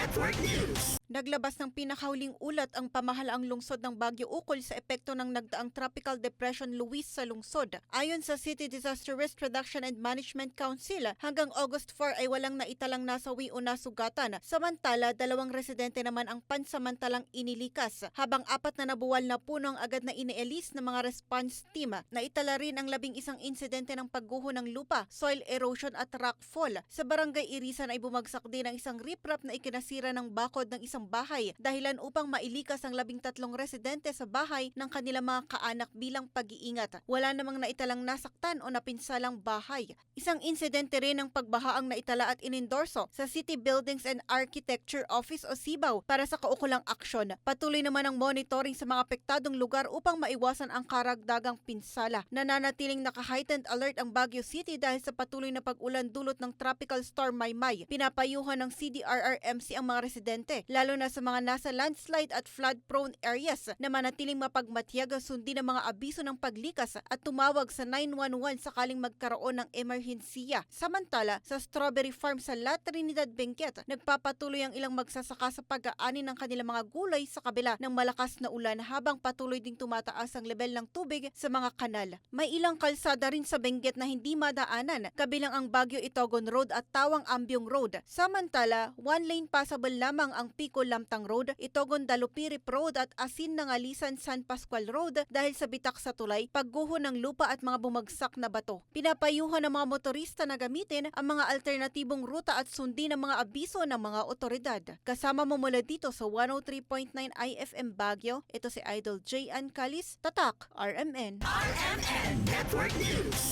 Network News. Naglabas ng pinakahuling ulat ang pamahalaang lungsod ng Baguio ukol sa epekto ng nagdaang Tropical Depression Luis sa lungsod. Ayon sa City Disaster Risk Reduction and Management Council, hanggang August 4 ay walang naitalang nasawi o nasugatan. Samantala, 2 residente naman ang pansamantalang inilikas, habang 4 na nabuwal na puno ang agad na inialis ng mga response team. Naitala rin ang 11 insidente ng pagguho ng lupa, soil erosion at rockfall. Sa Barangay Irisan ay bumagsak din ang isang riprap na ikinasira ng bakod ng isang bahay, dahilan upang mailikas ang 13 residente sa bahay ng kanilang mga kaanak bilang pag-iingat. Wala namang naitalang nasaktan o napinsalang bahay. Isang insidente rin ng pagbaha ang naitala at inendorso sa City Buildings and Architecture Office o CBAO para sa kaukulang aksyon. Patuloy naman ang monitoring sa mga apektadong lugar upang maiwasan ang karagdagang pinsala. Nananatiling naka-heightened alert ang Baguio City dahil sa patuloy na pag-ulan dulot ng Tropical Storm Maymay. Pinapayuhan ng CDRRMC ang mga residente, lalo na sa mga nasa landslide at flood-prone areas, na manatiling mapagmatyag, sundin ang mga abiso ng paglikas at tumawag sa 911 sakaling magkaroon ng emerhensiya. Samantala, sa strawberry farm sa La Trinidad, Benguet, nagpapatuloy ang ilang magsasaka sa pag-aani ng kanilang mga gulay sa kabila ng malakas na ulan, habang patuloy ding tumataas ang level ng tubig sa mga kanal. May ilang kalsada rin sa Benguet na hindi madaanan, kabilang ang Baguio-Itogon Road at Tawang-Ambyong Road. Samantala, one-lane passable lamang ang Pico Lamtang Road, Itogon-Dalupirip Road at Asin-Nangalisan San Pascual Road dahil sa bitak sa tulay, pagguho ng lupa at mga bumagsak na bato. Pinapayuhan ng mga motorista na gamitin ang mga alternatibong ruta at sundin ang mga abiso ng mga otoridad. Kasama mo mula dito sa 103.9 IFM Baguio, ito si Idol J. Ann Calis, Tatak, RMN. RMN Network News.